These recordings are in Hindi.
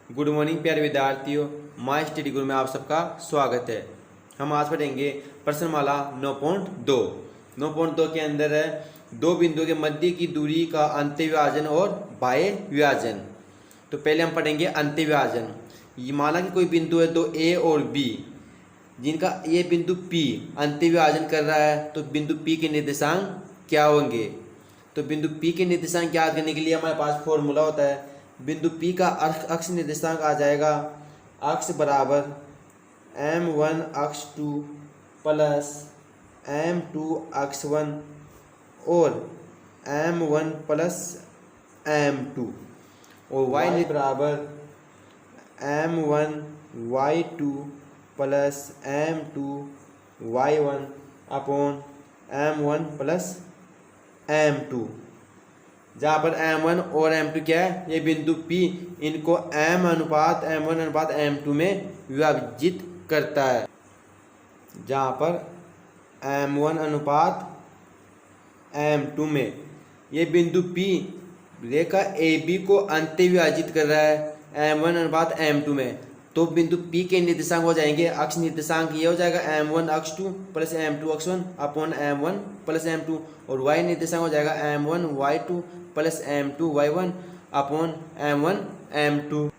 गुड मॉर्निंग प्यारे विद्यार्थियों, माय स्टडी गुरु में आप सबका स्वागत है। हम आज पढ़ेंगे प्रश्नमाला 9.2। 9.2 के अंदर है दो बिंदुओं के मध्य की दूरी का अंत्यविभाजन और बाह्य विभाजन। तो पहले हम पढ़ेंगे अंत्यविभाजन। ये माना कि कोई बिंदु है, दो ए और बी, जिनका ये बिंदु P अंत्यविभाजन कर रहा है, तो बिंदु P के निर्देशांक क्या होंगे। तो बिंदु P के निर्देशांक ज्ञात करने के लिए हमारे पास फॉर्मूला होता है। बिंदु P का अक्ष निर्देशांक आ जाएगा अक्ष बराबर m1 अक्ष 2 प्लस m2 अक्ष 1 और m1 प्लस m2 और y बराबर m1 y2 plus m2 y1 upon m1 plus m2, जहाँ पर m1 और m2 क्या है, ये बिंदु P इनको m1 अनुपात m2 में विभाजित करता है। जहाँ पर m1 अनुपात m2 में ये बिंदु P रेखा AB को अंत्यविभाजित कर रहा है m1 अनुपात m2 में, तो बिंदु P के निर्देशांक हो जाएंगे, अक्ष निर्देशांक ये हो जाएगा m1 अक्ष 2 प्लस m2 अक्ष 1 अपॉन m1 प्लस m2 और y निर्देशांक हो जाएगा m1 y2 plus m2 y1 upon m1 m2।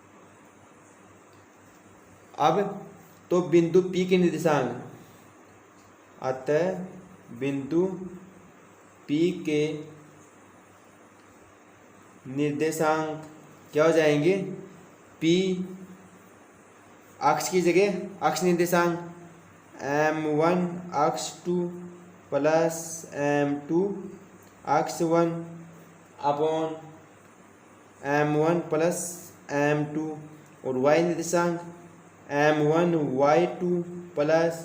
अब तो बिंदु P के निर्देशांक, अतः बिंदु P के निर्देशांक क्या हो जाएंगे, P अक्ष की जगह अक्ष निर्देशांक m1 अक्ष 2 प्लस m2 अक्ष 1 अपॉन m1 प्लस m2 और y निर्देशांक m1 y2 plus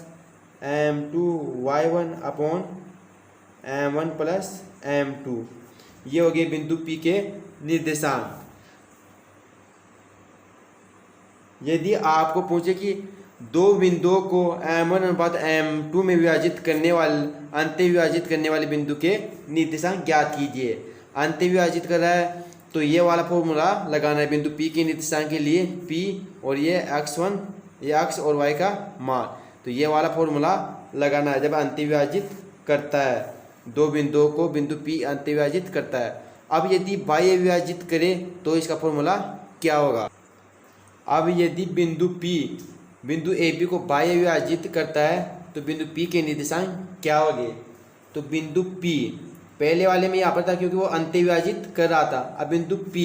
m2 y1 upon m1 plus m2। ये हो गए बिंदु P के निर्देशांक। यदि आपको पूछे कि दो बिंदुओं को m1 अनुपात m2 में विभाजित करने वाले अंत्यविभाजित करने वाले बिंदु के निर्देशांक ज्ञात कीजिए। अंत्यविभाजित कर रहा है तो ये वाला फॉर्मूला लगाना है बिंदु P के निर्देशांक के लिए, P और ये x1 ये अक्ष और y का मान, तो ये वाला फॉर्मूला लगाना है जब अंत्यविभाजित करता है, दो बिंदुओं को बिंदु P अंत्यविभाजित करता है। अब यदि बाह्य विभाजित करे तो इसका फॉर्मूला क्या होगा। अब यदि बिंदु P बिंदु AB को बाह्य विभाजित करता है तो बिंदु P के निर्देशांक क्या होंगे। तो बिंदु P पहले वाले में यहाँ पर था क्योंकि वो अंत्यविभाजित कर रहा था, अब बिंदु P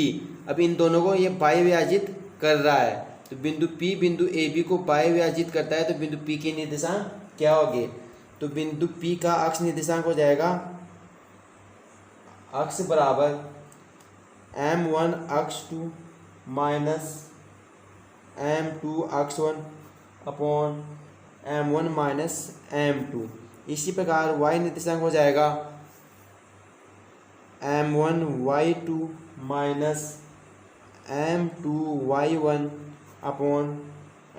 अब इन दोनों को ये बाह्य विभाजित कर रहा है, तो बिंदु P बिंदु AB को बाह्य विभाजित करता है तो बिंदु P के निर्देशांक क्या होंगे। तो बिंदु P का अक्ष निर्देशांक हो जाएगा अक्ष बराबर m1 अक्ष 2 माइनस m2 अक्ष 1 अपॉन m1 माइनस m2। इसी प्रकार y निर्देशांक हो जाएगा m1 y2 minus m2 y1 upon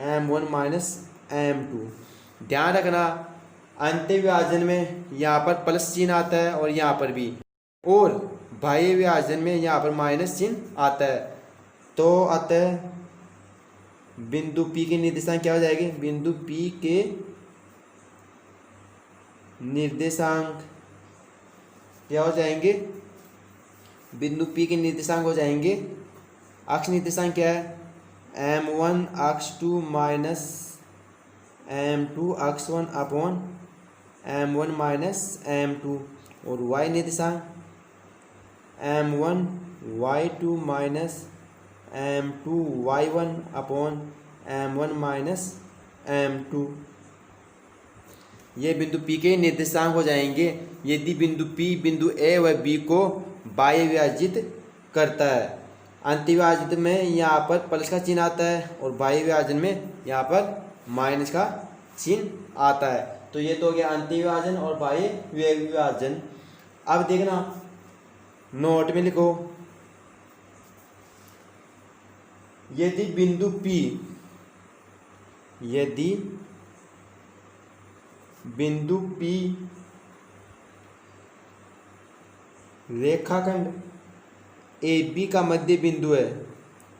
m1 minus m2। ध्यान रखना अंत्यविभाजन में यहाँ पर प्लस चिन्ह आता है और यहाँ पर भी, और बाह्य विभाजन में यहाँ पर माइनस चिन्ह आता है। तो अतः बिंदु P के निर्देशांक क्या हो जाएंगे, बिंदु P के निर्देशांक क्या हो जाएंगे, बिंदु P के निर्देशांक हो जाएंगे, अक्ष निर्देशांक क्या है m1 अक्ष 2 माइनस m2 अक्ष 1 अपॉन m1 माइनस m2 और y निर्देशांक m1 y2 minus m2 y1 upon m1 minus m2। ये बिंदु P के निर्देशांक हो जाएंगे यदि बिंदु P बिंदु A व B को बाह्य विभाजित करता है। अंत्यविभाजित में यहाँ पर प्लस का चिन्ह आता है और बाह्य विभाजन में यहाँ पर माइनस का चिन्ह आता है। तो ये तो हो गया अंत्यविभाजन और बाह्य विभाजन। अब देखना नोट में लिखो, यदि बिंदु P यदि बिंदु P रेखाखंड ए बी का मध्य बिंदु है,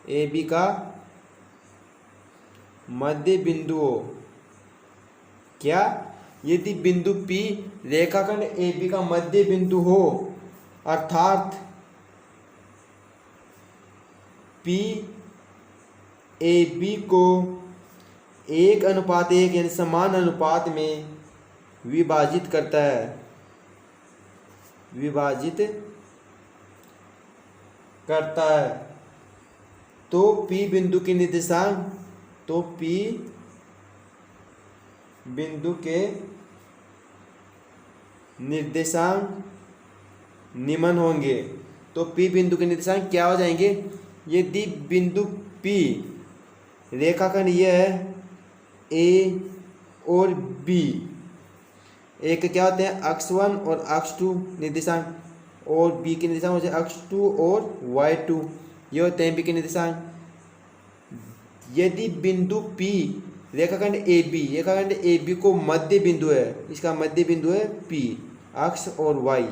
ए बी का मध्य बिंदु हो। क्या? यदि बिंदु P रेखाखंड AB का मध्य बिंदु हो, अर्थात P AB को 1:1 यानी समान अनुपात में विभाजित करता है, तो P बिंदु के निर्देशांक निम्न होंगे। तो P बिंदु के निर्देशांक क्या हो जाएंगे? यदि बिंदु P रेखाखंड यह है A और B, एक क्या होते हैं x1 और x2 निर्देशांक, और B के निर्देशांक होते हैं x2 और y2, ये होते हैं B के निर्देशांक। यदि बिंदु P रेखाखंड AB को मध्य बिंदु है, इसका मध्य बिंदु है P, x और y,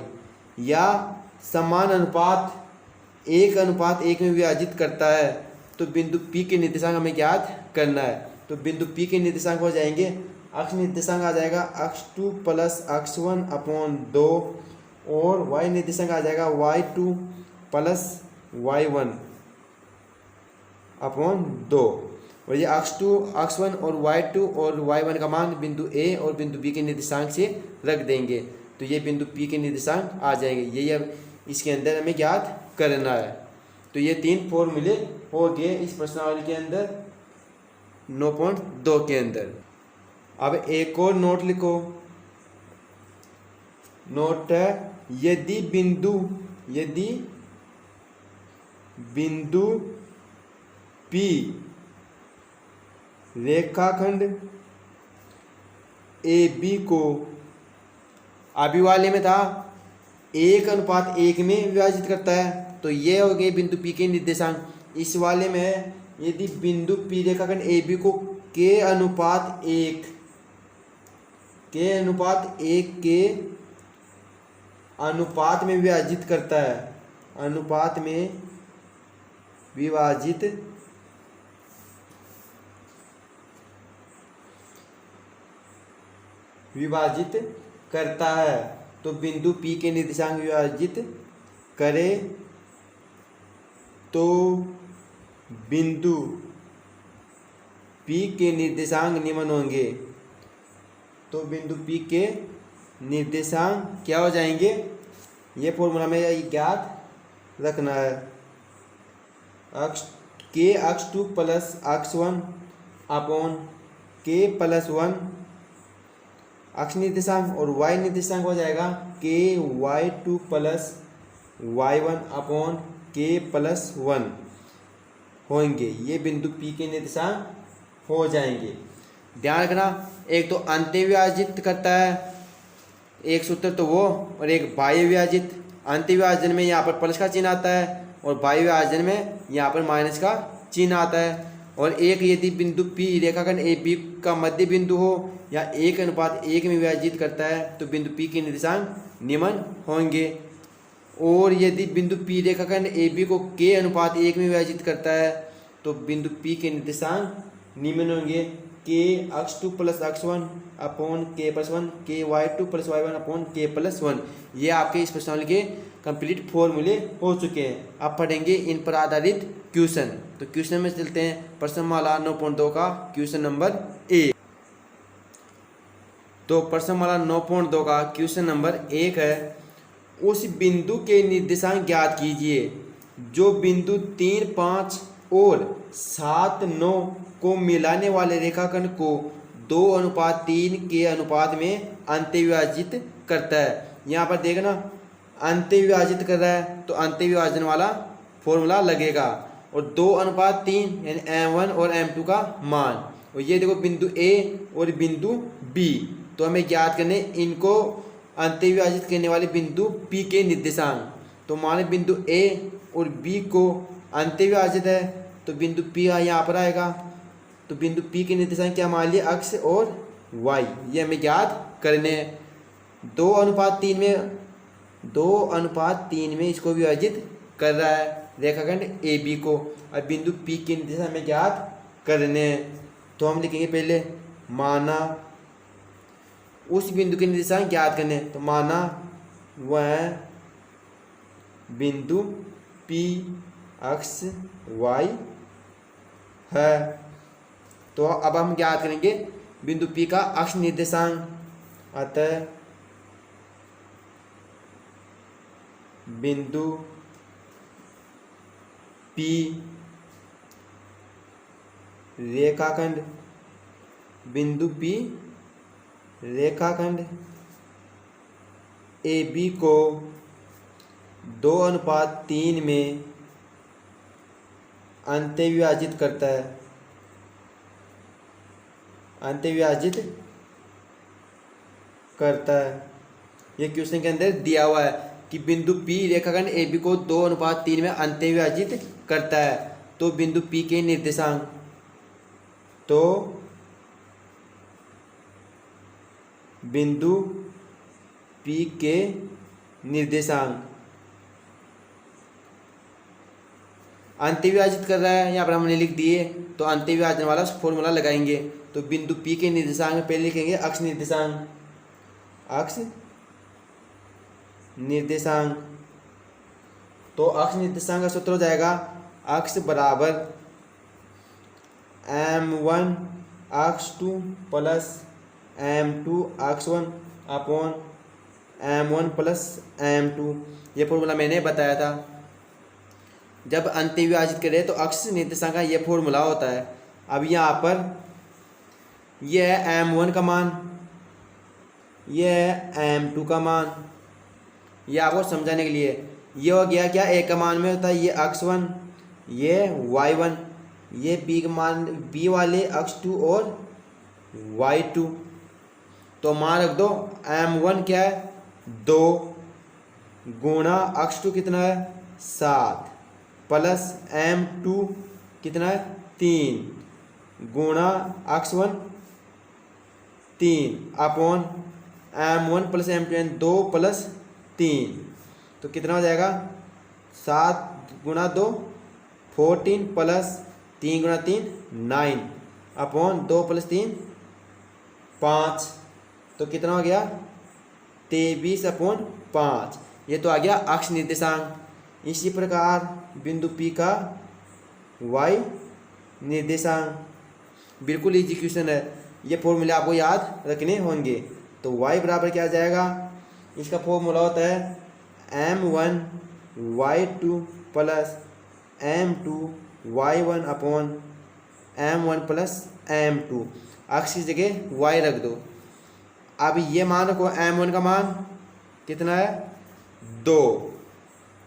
या समान अनुपात 1:1 में विभाजित करता है, तो बिंदु P के निर्देशांक हमें ज्ञात करना है। तो बिंदु P के निर्देशांक हो जाएंगे, x निर्देशांक आ जाएगा x2 प्लस x1 अपॉन 2, और y निर्देशांक आ जाएगा y2 प्लस y1 अपॉन 2। और ये x2, x1 और y2 और y1 का मान बिंदु A और बिंदु B के निर्देशांक से रख देंगे, तो ये बिंदु P के निर्देशांक आ जाएंगे। यही अब इसके अंदर हमें ज्ञात करना है। तो ये 3 फॉर्मूले हो गए इस प्रश्नावली के अंदर 9.2 के अंदर। अब एक और नोट लिखो। नोट है, यदि बिंदु P रेखाखंड AB को, अभी वाले में था 1:1 में विभाजित करता है, तो ये हो गए बिंदु P के निर्देशांक। इस वाले में है, यदि बिंदु P रेखाखंड AB को k:1 के अनुपात में विभाजित करता है, विभाजित करता है, तो बिंदु P के निर्देशांक विभाजित करे तो बिंदु P के निर्देशांक निम्न होंगे। तो बिंदु P के निर्देशांक क्या हो जाएंगे? ये फॉर्मूला में ज्ञात रखना है। x2 plus x1 upon k plus 1 x निर्देशांक, और y निर्देशांक हो जाएगा y2 plus y1 upon k plus 1 होंगे। ये बिंदु P के निर्देशांक हो जाएंगे। ध्यान रखना, एक तो अंत्य विभाजित करता है एक सूत्र तो वो, और एक बाह्य विभाजित। अंत्य विभाजन में यहाँ पर प्लस का चिन्ह आता है, और बाह्य विभाजन में यहाँ पर माइनस का चिन्ह आता है। और एक यदि बिंदु P रेखाखंड AB का मध्य बिंदु हो या 1:1 में विभाजित करता है, तो बिंदु P के निर्देशांक निम्न होंगे। और यदि बिंदु P रेखाखंड AB को k:1 में विभाजित करता है, तो बिंदु P के निर्देशांक निम्न होंगे, k x2 plus x1 upon k plus 1, k y2 plus y1 upon k plus 1। ये आपके इस प्रश्नावली के कंप्लीट फॉर्मूले हो चुके हैं। अब पढ़ेंगे इन पर आधारित क्वेश्चन। तो क्वेश्चन में चलते हैं। प्रश्नमाला 9.2 का क्वेश्चन नंबर 1। तो प्रश्नमाला 9.2 का क्वेश्चन नंबर 1 है, उस बिंदु के निर्देशांक ज्ञात कीजिए जो बिंदु 3, 5 और 7, 9 को मिलाने वाले रेखाखंड को 2:3 के अनुपात में अंत्य विभाजित करता है। यहाँ पर देखना, अंत्य विभाजित कर रहा है तो अंत्य विभाजन वाला फॉर्मूला लगेगा, और 2:3 यानी m1 और m2 का मान। और ये देखो बिंदु A और बिंदु B, तो हमें ज्ञात करने इनको अंत्य विभाजित करने वाले बिंदु P के निर्देशांक। तो माने बिंदु A और B को अंत्य विभाजित है, तो बिंदु P यहाँ पर आएगा। तो बिंदु P के निर्देशांक क्या मान लिए? x और y, ये हमें ज्ञात करने हैं। 2:3 में इसको विभाजित कर रहा है रेखाखंड AB को, और बिंदु P के निर्देशांक हमें ज्ञात करने हैं। तो हम लिखेंगे पहले माना उस बिंदु के निर्देशांक ज्ञात करने, तो माना वह बिंदु P अक्ष Y है। तो अब हम ज्ञात करेंगे बिंदु P का अक्ष निर्देशांक। अतः बिंदु P रेखाखंड, बिंदु P रेखाखंड AB को 2:3 में अंत्यविभाजित करता है, अंत्यविभाजित करता है। ये क्वेश्चन के अंदर दिया हुआ है कि बिंदु P रेखाखंड AB को 2:3 में अंत्यविभाजित करता है। तो बिंदु P के निर्देशांक, तो बिंदु P के निर्देशांक अंत्यविभाजित कर रहा है, यहाँ पर हमने लिख दिए, तो अंत्यविभाजन वाला फॉर्मूला लगाएंगे। तो बिंदु P के निर्देशांक में पहले लिखेंगे अक्ष निर्देशांक, अक्ष निर्देशांक। तो अक्ष निर्देशांक का सूत्र हो जाएगा अक्ष बराबर M1 अक्ष 2 प्लस M2 अक्ष 1 अपॉन M1 प्लस M2। ये फॉर्मूला मैंने बताया था। जब अंत्यविभाजित करें तो अक्ष निर्देशांक का ये फॉर्मूला होता है। अब यहाँ पर यह है M1 का मान, यह है M2 का मान। यह आपको समझाने के लिए ये हो गया क्या, A का मान में होता है ये अक्ष 1, ये Y1, ये B का मान, B वाले अक्ष 2 और Y2। तो मान रख दो M1 क्या है 2 गुणा अक्ष 2 कितना है 7 प्लस M2 कितना है 3 गुणा अक्ष 1 3 upon M1 plus M2 2 plus 3। तो कितना हो जाएगा 7 गुणा 2 14 प्लस 3 गुणा 3 9 अपॉन 2 प्लस 3 5। तो कितना हो गया 23 अपॉन 5। ये तो आ गया अक्ष निर्देशांक। इसी प्रकार बिंदु P का y निर्देशांक बिल्कुल इजी क्वेश्चन है। ये फॉर्मूले आपको याद रखने होंगे। तो y बराबर क्या आ जाएगा, इसका फॉर्मूला होता है M1 Y2 plus M2 Y1 upon M1 plus M2। अक्ष की जगह y रख दो। अब ये मान रखो M1 का मान कितना है 2,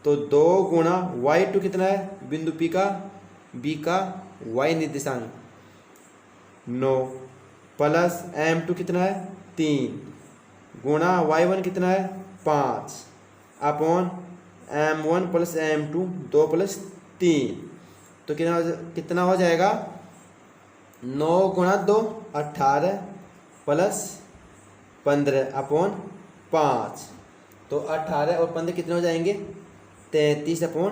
तो 2 गुणा Y2 कितना है बिंदु P का B का y निर्देशांक 9 प्लस M2 कितना है 3 गुणा Y1 कितना है 5 upon M1 plus M2 2 plus 3। तो कितना हो जाएगा 9 गुणा 2 18 प्लस 15 अपॉन 5। तो 18 और 15 कितने हो जाएंगे 33 अपॉन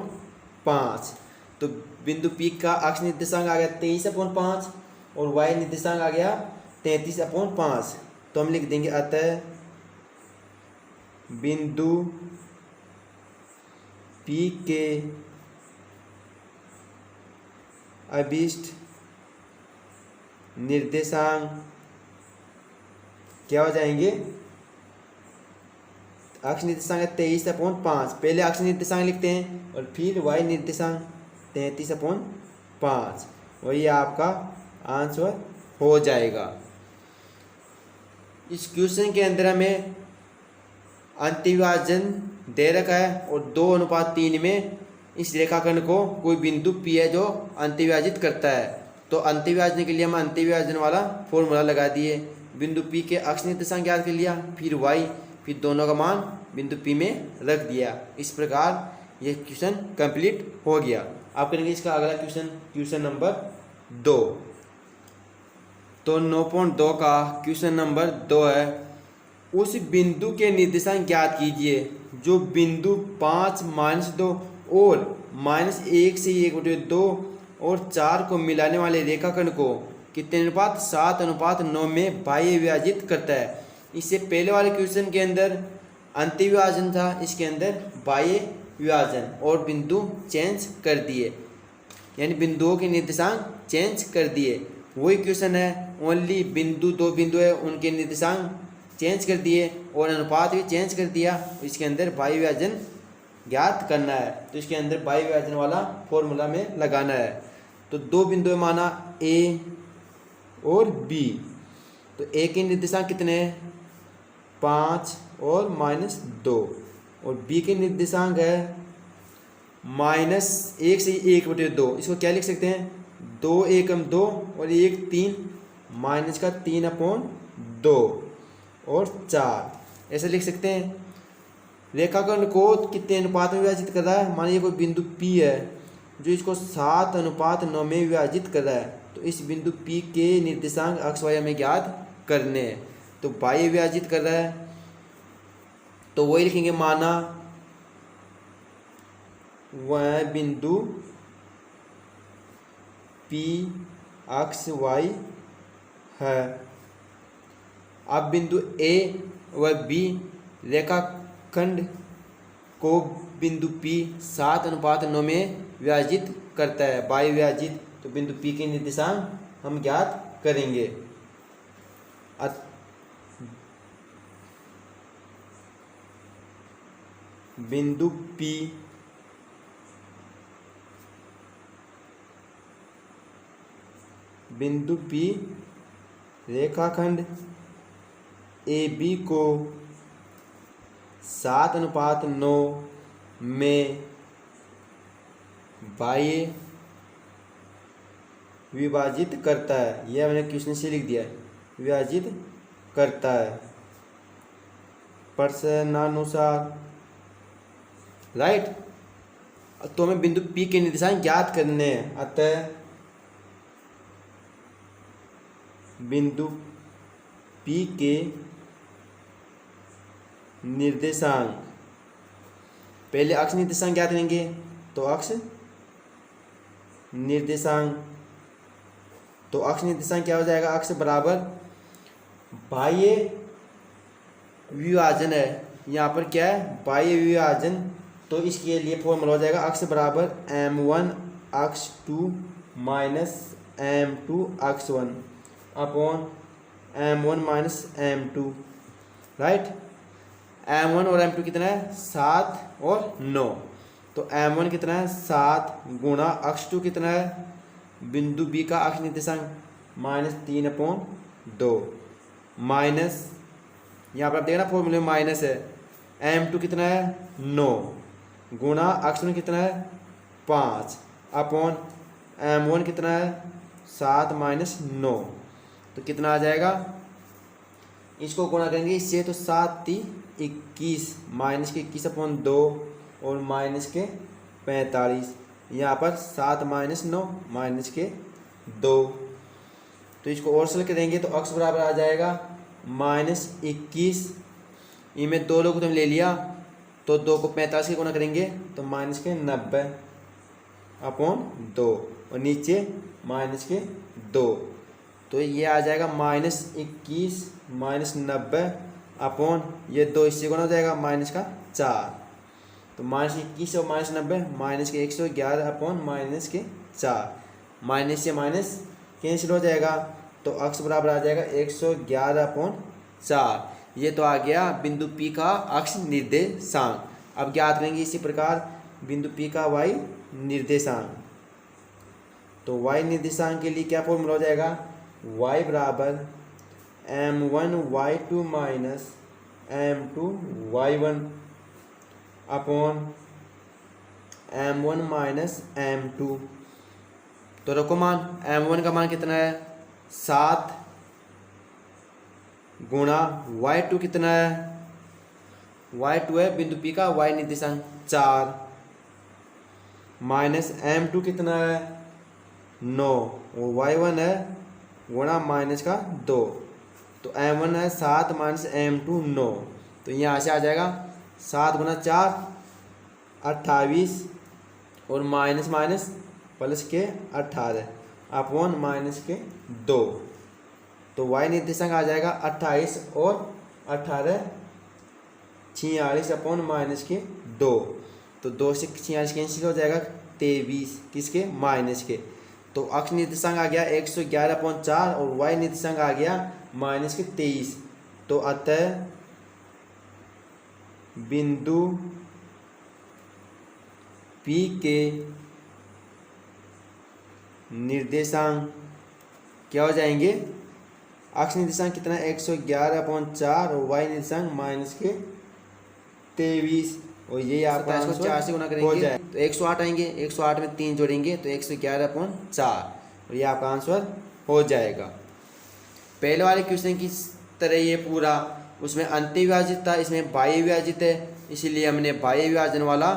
5। तो बिंदु P का अक्ष निर्देशांक आ गया 23 अपॉन 5 और y निर्देशांक आ गया 33 अपॉन 5। तो हम लिख देंगे अतः बिंदु P के अभिष्ट निर्देशांक क्या हो जाएंगे, अक्ष निर्देशांक 23 अपॉन 5। पहले अक्ष निर्देशांक लिखते हैं और फिर y निर्देशांक 33 अपॉन 5 और ये आपका आंसर हो जाएगा। इस क्वेश्चन के अंदर हमें अंत्यविभाजन दे रखा है और 2:3 में इस रेखाखंड को कोई बिंदु P है जो अंत्यविभाजित करता है। तो अंत्यविभाजन के लिए हम अंत्यविभाजन वाला फॉर्मूला लगा दिए। बिंदु P के अक्ष निर्देशांक ज्ञात कर लिया, फिर y, फिर दोनों का मान बिंदु P में रख दिया। इस प्रकार ये क्वेश्चन कंप्लीट हो गया। आप करेंगे इसका अगला क्वेश्चन, क्वेश्चन नंबर 2। तो 9.2 का क्वेश्चन नंबर 2 है, उस बिंदु के निर्देशांक ज्ञात कीजिए जो बिंदु 5 -2 और -1 से 1/2 और 4 को मिलाने वाले रेखाखंड को कितने अनुपात 7:9 में बाह्य विभाजित करता है। इससे पहले वाले क्वेश्चन के अंदर अंत्य विभाजन था, इसके अंदर बाह्य विभाजन और बिंदु चेंज कर दिए, यानी बिंदुओं के निर्देशांक चेंज कर दिए। वही क्वेश्चन है, ओनली दो बिंदु है उनके निर्देशांक चेंज कर दिए और अनुपात भी चेंज कर दिया। इसके अंदर बाह्य विभाजन ज्ञात करना है, तो इसके अंदर बाह्य विभाजन वाला फॉर्मूला में लगाना है। तो दो बिंदु माना ए और बी, तो ए के निर्देशांक कितने हैं 5 और -2 और बी के निर्देशांक है -1 से 1/2। इसको क्या लिख सकते हैं 2 एकम 2 और 1 3 माइनस का 3/2 और 4 ऐसे लिख सकते हैं। रेखाखंड को कितने अनुपात में विभाजित कर रहा है, मानिए कोई बिंदु P है जो इसको 7:9 में विभाजित कर रहा है, तो इस बिंदु P के निर्देशांक अक्ष y हमें ज्ञात करने हैं। तो बाह्य विभाजित कर रहा है तो वही लिखेंगे, माना वह बिंदु P अक्ष y है। अब बिंदु A व B रेखाखंड को बिंदु P 7:9 में विभाजित करता है, बाह्य विभाजित। तो बिंदु P के निर्देशांक हम ज्ञात करेंगे। बिंदु P रेखाखंड AB को 7:9 में बाह्य विभाजित करता है। यह मैंने क्वेश्चन से लिख दिया है, विभाजित करता है प्रश्नानुसार, राइट। तो हमें बिंदु P के निर्देशांक ज्ञात करने हैं। अतः बिंदु P के निर्देशांक, पहले अक्ष निर्देशांक ज्ञात करेंगे। तो अक्ष निर्देशांक क्या हो जाएगा, अक्ष बराबर बाह्य विभाजन है, यहाँ पर क्या है बाह्य विभाजन। तो इसके लिए फॉर्मूला हो जाएगा अक्ष बराबर m1 अक्ष 2 माइनस m2 अक्ष 1 upon m1 minus m2, right. m1 और m2 कितना है 7 और 9, तो m1 कितना है 7 गुणा अक्ष 2 कितना है बिंदु B का अक्ष निर्देशांक -3/2 माइनस, यहाँ पर आप देखना फॉर्मूले में माइनस है, m2 कितना है 9 गुणा अक्ष में कितना है 5 अपॉन m1 कितना है 7 माइनस 9, तो कितना आ जाएगा, इसको गुणा करेंगे इससे तो 7 × 21 माइनस के 21/2 और माइनस के 45, यहाँ पर 7 माइनस 9 माइनस के 2, तो इसको और सरल करेंगे तो अक्ष बराबर आ जाएगा -21, इनमें 2 लोग तो ले लिया तो 2 को 45 से गुणा करेंगे तो माइनस के 90/2 और नीचे माइनस के 2, तो ये आ जाएगा -21 माइनस 90 अपॉन ये 2 इससे गुणा हो जाएगा माइनस का 4, तो -21 और -90 माइनस के 111 अपॉन माइनस के 4, माइनस से माइनस कैंसिल हो जाएगा तो अक्ष बराबर आ जाएगा 111/4। ये तो आ गया बिंदु P का अक्ष निर्देशांक। अब ज्ञात करेंगे इसी प्रकार बिंदु P का y निर्देशांक। तो y निर्देशांक के लिए क्या फॉर्मूला हो जाएगा, y बराबर m1 y2 minus m2 y1 upon m1 minus m2। तो रखो मान, m1 का मान कितना है 7 गुणा y2 कितना है, y2 है बिंदु P का y निर्देशांक 4 माइनस m2 कितना है 9 और y1 है गुणा माइनस का 2, तो m1 है 7 माइनस m2 9, तो यहाँ से आ जाएगा 7 गुणा 4 28 और माइनस माइनस प्लस के 18, अपॉन माइनस के 2। तो y निर्देशांक आ जाएगा 28 और 18 46 अपॉन माइनस के 2। तो 2 से 46 कैंसिल हो जाएगा, 23 किसके माइनस के। तो अक्ष निर्देशांक आ गया 111/4 और y निर्देशांक आ गया माइनस के 23। तो अतः बिंदु P के निर्देशांक क्या हो जाएंगे, अक्ष निर्देशांक कितना 111/4 और y निर्देशांक माइनस के 23। और ये आपका आंसर 4 से गुना करेंगे तो 108 आएंगे, 108 में 3 जोड़ेंगे तो 111/4 और ये आपका आंसर हो जाएगा। पहले वाले क्वेश्चन की तरह ये पूरा, उसमें अंत्य विभाजित था, इसमें बाह्य विभाजित है, इसीलिए हमने बाह्य विभाजन वाला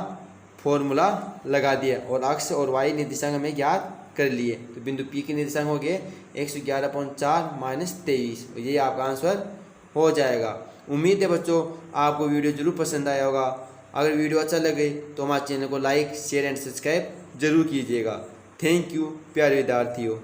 फॉर्मूला लगा दिया और अक्ष और y निर्देशांक हमें ज्ञात कर लिए। तो बिंदु P के निर्देशांक हो गए 111/4 माइनस 23 और ये आपका आंसर हो जाएगा। उम्मीद है बच्चों आपको वीडियो जरूर पसंद आया होगा। अगर वीडियो अच्छा लगे तो हमारे चैनल को लाइक शेयर एंड सब्सक्राइब जरूर कीजिएगा। थैंक यू प्यारे विद्यार्थियों।